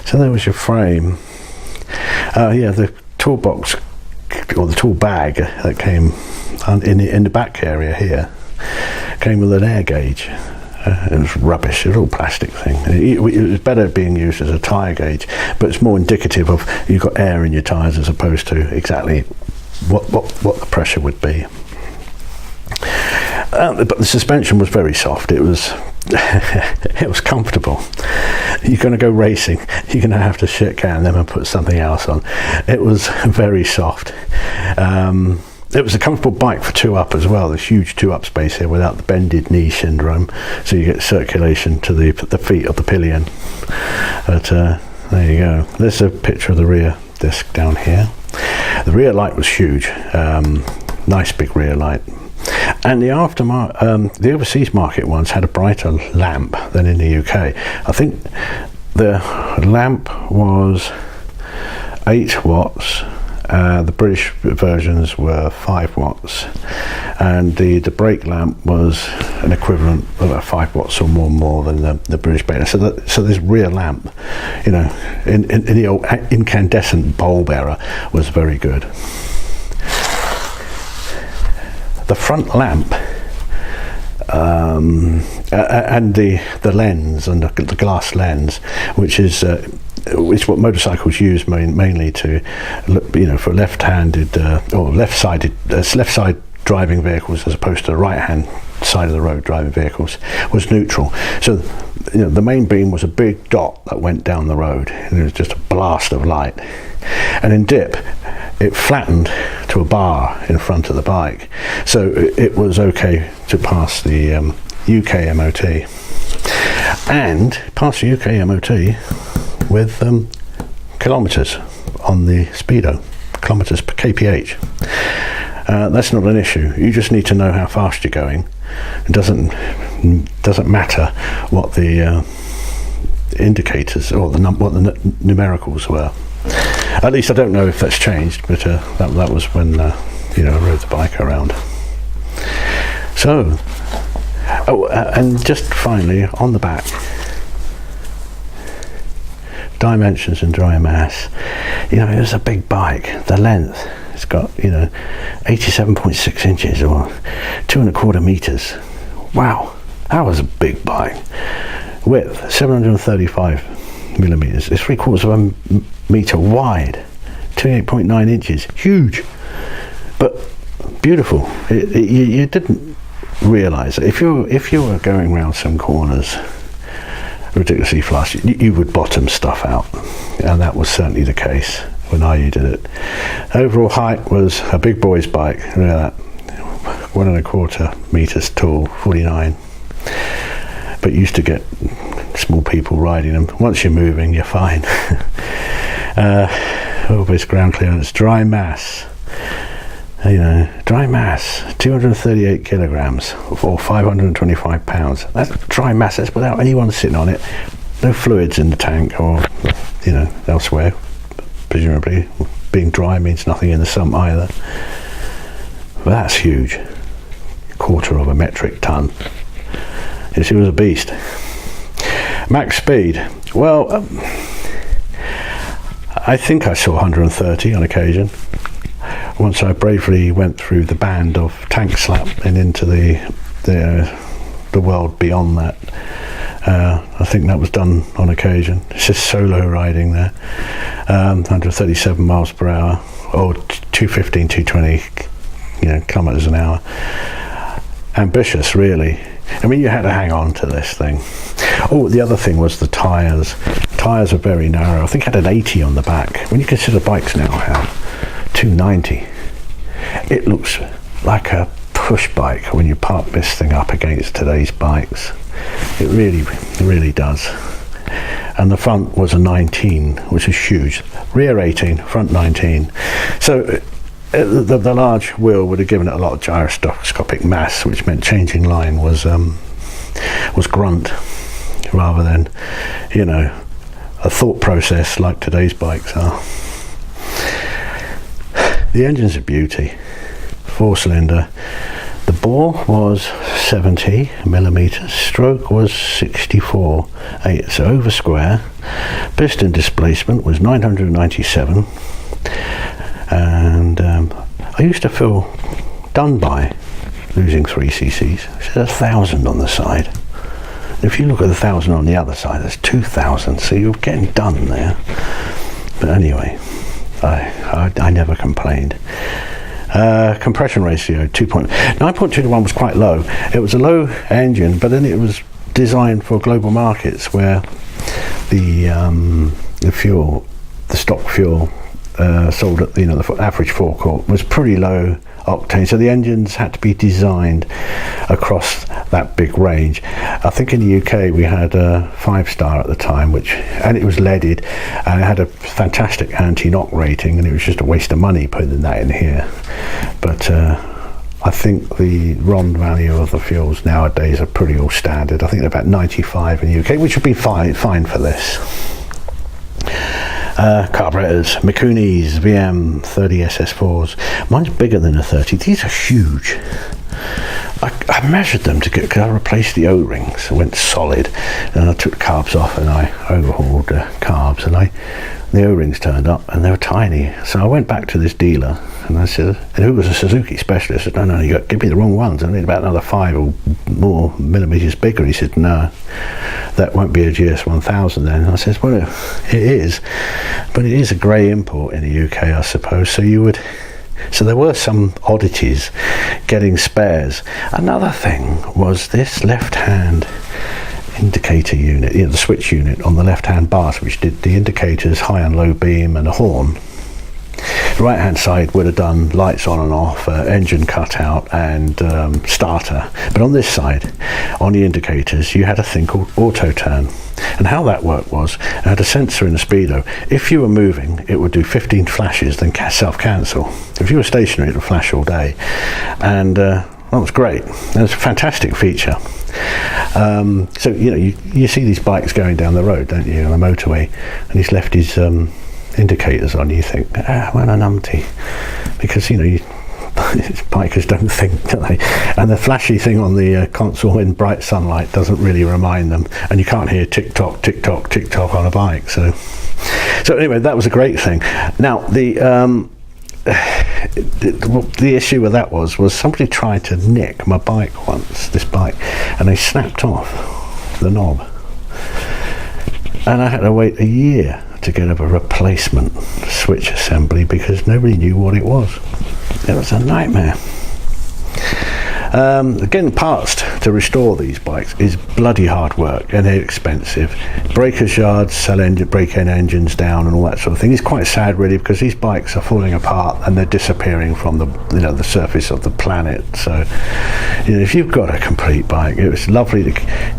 So there was your frame. Yeah, the toolbox or the tool bag that came in the back area here came with an air gauge. It was rubbish. It was all plastic thing. It was better being used as a tyre gauge, but it's more indicative of you've got air in your tyres as opposed to exactly what the pressure would be. But the suspension was very soft. It was it was comfortable. You're going to go racing, you're going to have to shit can them and put something else on. It was very soft. It was a comfortable bike for two up as well. There's huge two up space here without the bended knee syndrome, so you get circulation to the feet of the pillion. But there you go. There's a picture of the rear disc down here. The rear light was huge. Nice big rear light. And the the overseas market ones had a brighter lamp than in the UK. I think the lamp was 8 watts. The British versions were 5 watts, and the brake lamp was an equivalent of about 5 watts or more than the British brake. So this rear lamp, you know, in the old incandescent bulb era, was very good. The front lamp and the lens and the glass lens, which is what motorcycles use mainly to, you know, for left-handed or left-sided left-side driving vehicles as opposed to the right-hand side of the road driving vehicles, was neutral. So, you know, the main beam was a big dot that went down the road, and it was just a blast of light. And in dip, it flattened to a bar in front of the bike, so it was okay to pass the UK MOT, and pass the UK MOT with kilometres on the speedo, kilometres per kph. That's not an issue. You just need to know how fast you're going. It doesn't matter what the indicators or what the numericals were. At least I don't know if that's changed, but that was when you know, I rode the bike around. So, and just finally on the back, dimensions and dry mass. You know, it was a big bike. The length, it's got, you know, 87.6 inches or 2¼ meters. Wow, that was a big bike. Width 735 millimeters. It's 3/4 meter wide, 28.9 inches. Huge, but beautiful. You didn't realise that if you were going around some corners ridiculously fast, you would bottom stuff out, and that was certainly the case when I did it. Overall height was a big boy's bike. Look at that, 1¼ meters tall, 49. But you used to get small people riding them. Once you're moving, you're fine. Obvious ground clearance, dry mass. You know, dry mass, 238 kilograms or 525 pounds. That's dry mass. That's without anyone sitting on it. No fluids in the tank or, you know, elsewhere. Presumably, being dry means nothing in the sump either. But that's huge. 1/4 metric ton. Yes, it was a beast. Max speed. Well, I think I saw 130 on occasion. Once I bravely went through the band of tank slap and into the world beyond that. I think that was done on occasion. It's just solo riding there. 137 miles per hour, or 215, 220, you know, kilometers an hour. Ambitious, really. I mean, you had to hang on to this thing. Oh, the other thing was the tyres. Tyres are very narrow. I think I had an 80 on the back. When you consider bikes now have 290, it looks like a push bike when you park this thing up against today's bikes. It really does. And the front was a 19, which is huge. Rear 18, front 19. So the large wheel would have given it a lot of gyroscopic mass, which meant changing line was grunt rather than, you know, a thought process like today's bikes are. The engine's a beauty. 4-cylinder. The bore was 70 millimeters. Stroke was 64, so over square. Piston displacement was 997, and I used to feel done by losing 3 cc's. There's 1,000 on the side. If you look at the 1,000 on the other side, there's 2,000, so you're getting done there. But anyway, I never complained. Compression ratio 9.2 to 1 was quite low. It was a low engine, but then it was designed for global markets where the fuel, the stock fuel sold at the average forecourt was pretty low octane, so the engines had to be designed across that big range. I think in the UK we had a 5-star at the time, and it was leaded, and it had a fantastic anti-knock rating, and it was just a waste of money putting that in here. But I think the RON value of the fuels nowadays are pretty all standard. I think they're about 95 in the UK, which would be fine for this. Carburetors, Mikunis VM 30 SS4s. Mine's bigger than a 30. These are huge. I measured them because I replaced the O-rings. I went solid, and I took the carbs off, and I overhauled the carbs, and the O-rings turned up, and they were tiny. So I went back to this dealer, and I said, who was a Suzuki specialist, I said, no, you give me the wrong ones. I need about another 5 or more millimeters bigger. He said, no, that won't be a GS1000 then. And I said, well, it is, but it is a grey import in the UK, I suppose. So there were some oddities getting spares. Another thing was this left-hand indicator unit, the switch unit on the left-hand bars, which did the indicators, high and low beam, and a horn. The right-hand side would have done lights on and off, engine cutout, and starter. But on this side, on the indicators, you had a thing called auto turn. And how that worked was, it had a sensor in the speedo. If you were moving, it would do 15 flashes, then self-cancel. If you were stationary, it would flash all day. And that was great. It was a fantastic feature. So, you see these bikes going down the road, don't you, on the motorway, and he's left his indicators on. You think, what a numpty, because bikers don't think, do they? And the flashy thing on the console in bright sunlight doesn't really remind them, and you can't hear tick tock, tick tock, tick tock on a bike. So anyway, that was a great thing. Now the issue with that was somebody tried to nick my bike once, this bike, and they snapped off the knob, and I had to wait a year to get a replacement switch assembly because nobody knew what it was. It was a nightmare. Getting parts to restore these bikes is bloody hard work, and they're expensive. Breakers yards sell break-in engines down and all that sort of thing. It's quite sad really, because these bikes are falling apart and they're disappearing from the surface of the planet. So if you've got a complete bike, it's lovely to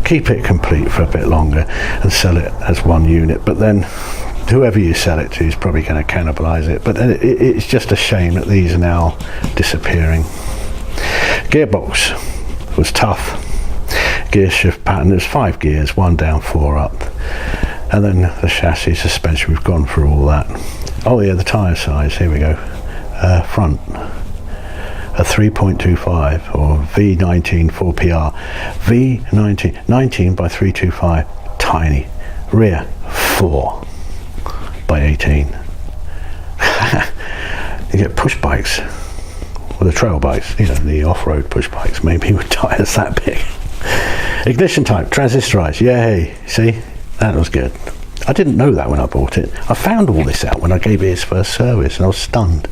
keep it complete for a bit longer and sell it as one unit, but then whoever you sell it to is probably going to cannibalize it. But it's just a shame that these are now disappearing. Gearbox was tough. Gear shift pattern, there's 5 gears, 1 down, 4 up. And then the chassis, suspension, we've gone through all that. Oh yeah, the tyre size, here we go. Front, a 3.25 or V19 4PR. V19, 19 by 325, tiny. Rear, 4 by 18. You get push bikes, or the trail bikes, the off-road push bikes, maybe with tyres that big. Ignition type, transistorized, yay, see, that was good. I didn't know that when I bought it. I found all this out when I gave it its first service, and I was stunned.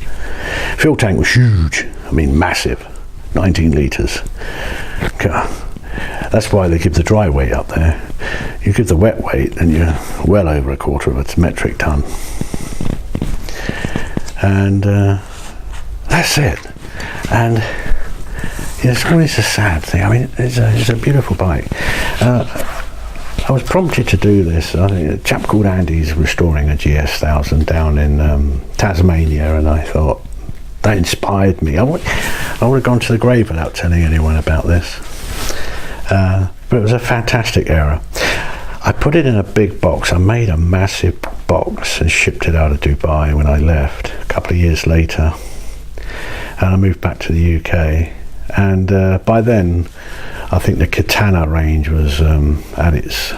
Fuel tank was huge, massive, 19 litres. God. That's why they give the dry weight up there. You give the wet weight and you're well over a quarter of a metric ton. And that's it. And it's always a sad thing. It's a beautiful bike. I was prompted to do this. I think a chap called Andy's restoring a GS1000 down in Tasmania, and I thought that inspired me. I would have gone to the grave without telling anyone about this. But it was a fantastic era. I put it in a big box. I made a massive box and shipped it out of Dubai when I left a couple of years later, and I moved back to the UK. And by then I think the Katana range was at its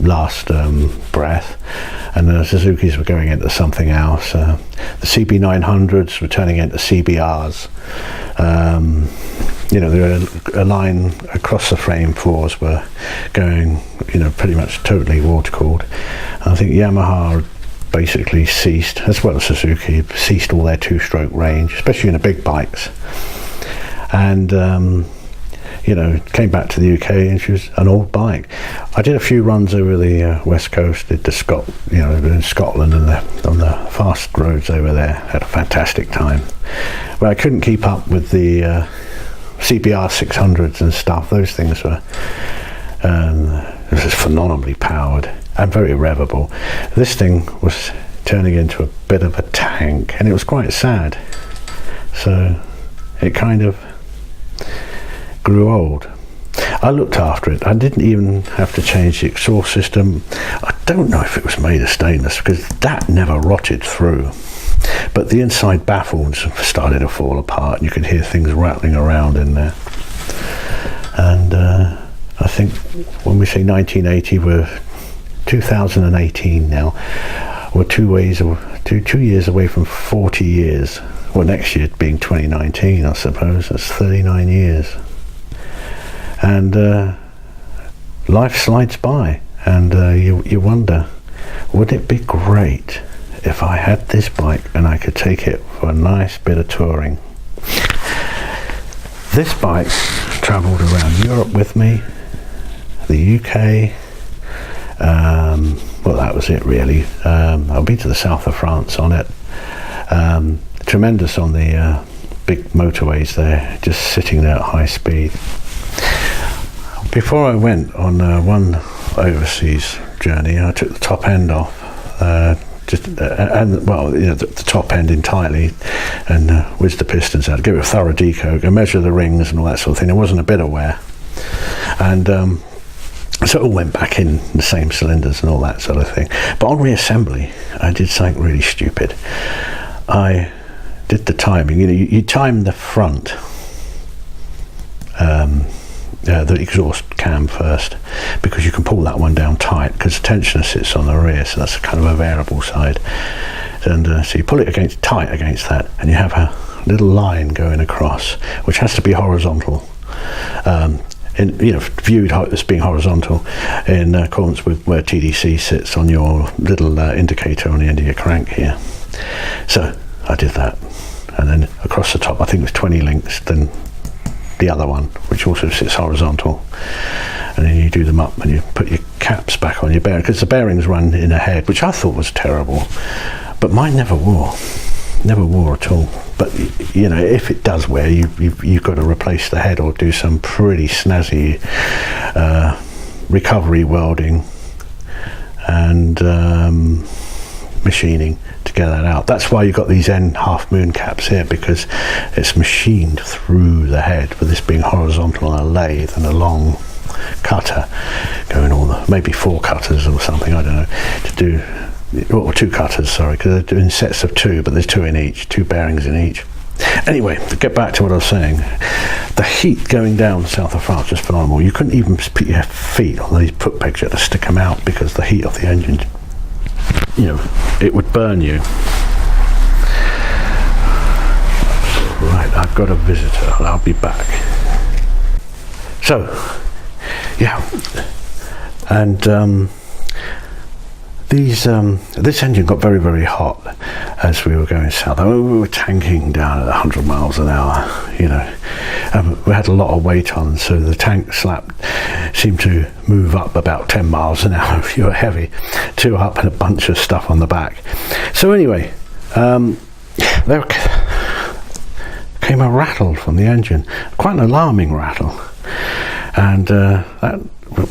last breath, and the Suzukis were going into something else. The CB900s were turning into CBRs. You know, there were a line across the frame floors were going, you know, pretty much totally water cooled. I think Yamaha basically ceased, as well as Suzuki, ceased all their two-stroke range, especially in the big bikes. And you know, came back to the UK, and she was an old bike. I did a few runs over the west coast, did the in Scotland and on the fast roads over there. Had a fantastic time. But I couldn't keep up with the CBR 600s and stuff. Those things were just phenomenally powered and very revvable. This thing was turning into a bit of a tank, and it was quite sad. So it kind of grew old. I looked after it. I didn't even have to change the exhaust system. I don't know if it was made of stainless, because that never rotted through. But the inside baffles started to fall apart, and you could hear things rattling around in there. And I think when we say 1980, we're 2018 now. We're 2 years away from 40 years. Well, next year being 2019, I suppose. That's 39 years. And life slides by, and you wonder, would it be great if I had this bike and I could take it for a nice bit of touring? This bike travelled around Europe with me, the UK. Well, that was it really. I've been to the south of France on it. Tremendous on the big motorways there, just sitting there at high speed. Before I went on one overseas journey, I took the top end off, the top end entirely, and whizzed the pistons out, give it a thorough decoat, and measure the rings and all that sort of thing. There wasn't a bit of wear, and so it all went back in the same cylinders and all that sort of thing. But on reassembly, I did something really stupid. I did the timing. You know, you time the front, the exhaust cam first, because you can pull that one down tight, because the tensioner sits on the rear, so that's kind of a variable side. And so you pull it tight against that, and you have a little line going across, which has to be horizontal. Viewed as being horizontal, in accordance with where TDC sits on your little indicator on the end of your crank here. So I did that, and then across the top, I think it was 20 links, then the other one, which also sits horizontal, and then you do them up and you put your caps back on your bearing, because the bearings run in a head, which I thought was terrible, but mine never wore at all. But you know, if it does wear, you've got to replace the head or do some pretty snazzy recovery welding and machining to get that out. That's why you've got these end half moon caps here, because it's machined through the head, with this being horizontal on a lathe and a long cutter going maybe 4 cutters or something, I don't know, to do, or 2 cutters, sorry, because they're doing sets of 2, but there's 2 in each, 2 bearings in each. Anyway, to get back to what I was saying, the heat going down south of France was phenomenal. You couldn't even put your feet on these foot pegs, you had to stick them out, because the heat of the engine, you know, it would burn you. Right, I've got a visitor, and I'll be back. So, yeah, and this engine got very, very hot as we were going south. I mean, we were tanking down at 100 miles an hour, you know. We had a lot of weight on, so the tank slap seemed to move up about 10 miles an hour if you were heavy, 2 up and a bunch of stuff on the back. So anyway, there came a rattle from the engine, quite an alarming rattle. And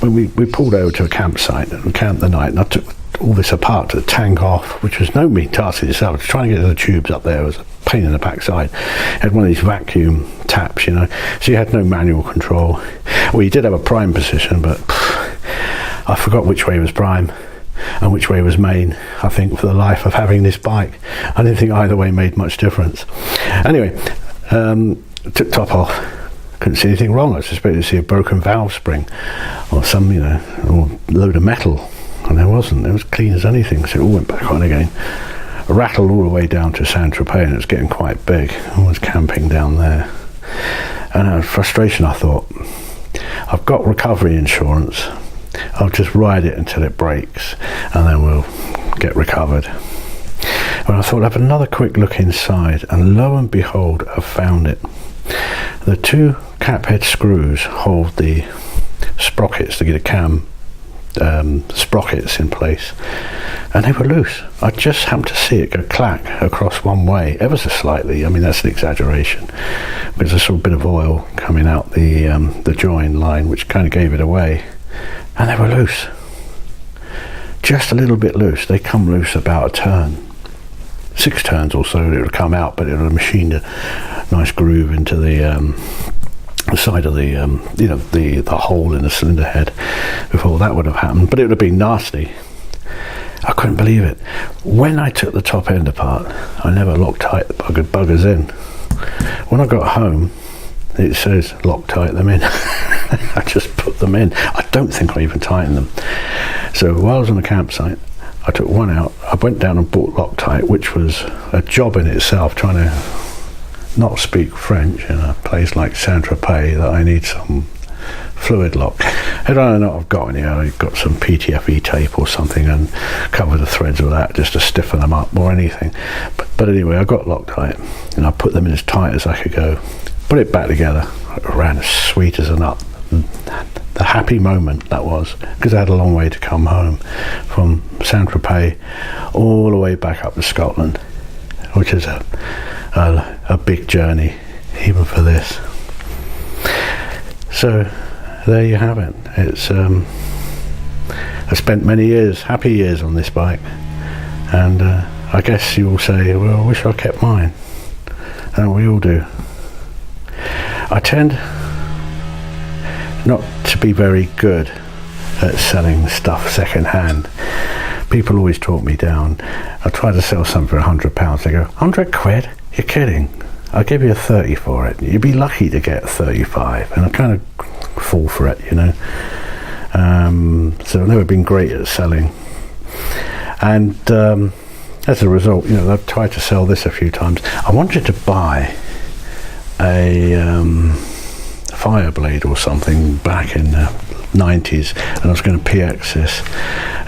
when we pulled over to a campsite and camped the night, and I took all this apart to the tank off, which was no mean task in itself. Trying to get the tubes up there was a pain in the backside. Had one of these vacuum taps, you know, so you had no manual control. Well, you did have a prime position, but I forgot which way was prime and which way was main, I think, for the life of having this bike. I didn't think either way made much difference. Anyway, took top off, couldn't see anything wrong. I suspected to see a broken valve spring or some, you know, or load of metal, and there wasn't. It was clean as anything, so it all went back on again. I rattled all the way down to Saint-Tropez, and it was getting quite big. I was camping down there, and out of frustration I thought, I've got recovery insurance, I'll just ride it until it breaks and then we'll get recovered. And I thought I'd have another quick look inside, and lo and behold, I found it. The two cap head screws hold the sprockets to get a cam sprockets in place, and they were loose. I just happened to see it go clack across one way, ever so slightly. I mean, that's an exaggeration, but there's a sort of bit of oil coming out the join line, which kind of gave it away, and they were loose, just a little bit loose. They come loose about a turn, 6 turns or so. It would come out, but it would have machined a nice groove into the side of the you know, the hole in the cylinder head before that would have happened, but it would have been nasty. I couldn't believe it. When I took the top end apart, I never Loctite the buggers in. When I got home, it says Loctite them in. I just put them in. I don't think I even tightened them. So while I was on the campsite, I took one out. I went down and bought Loctite, which was a job in itself, trying to not speak French in a place like Saint-Tropez, that I need some fluid lock. I don't know what I've got in here. I've got some PTFE tape or something and cover the threads with that just to stiffen them up or anything. But anyway, I got Loctite and I put them in as tight as I could go. Put it back together. It ran as sweet as a nut. The happy moment that was, because I had a long way to come home from Saint-Tropez all the way back up to Scotland, which is a big journey even for this. So there you have it. It's I spent many years, happy years, on this bike, and I guess you will say, well, I wish I kept mine, and we all do. I tend not to be very good at selling stuff second hand. People always talk me down. I try to sell something for £100. They go, 100 quid? You're kidding. I'll give you a 30 for it. You'd be lucky to get 35. And I kind of fall for it, you know. So I've never been great at selling. And as a result, you know, I've tried to sell this a few times. I wanted to buy a Fireblade or something back in the 90s, and I was going to PX this,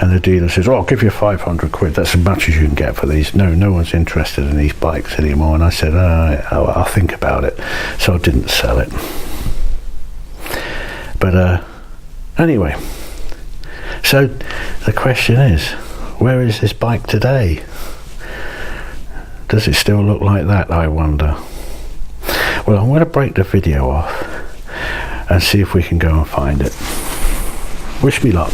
and the dealer says, oh, I'll give you 500 quid, that's as much as you can get for these. No one's interested in these bikes anymore. And I said, I'll think about it. So I didn't sell it. But anyway, so the question is, where is this bike today? Does it still look like that, I wonder? Well, I'm going to break the video off and see if we can go and find it. Wish me luck.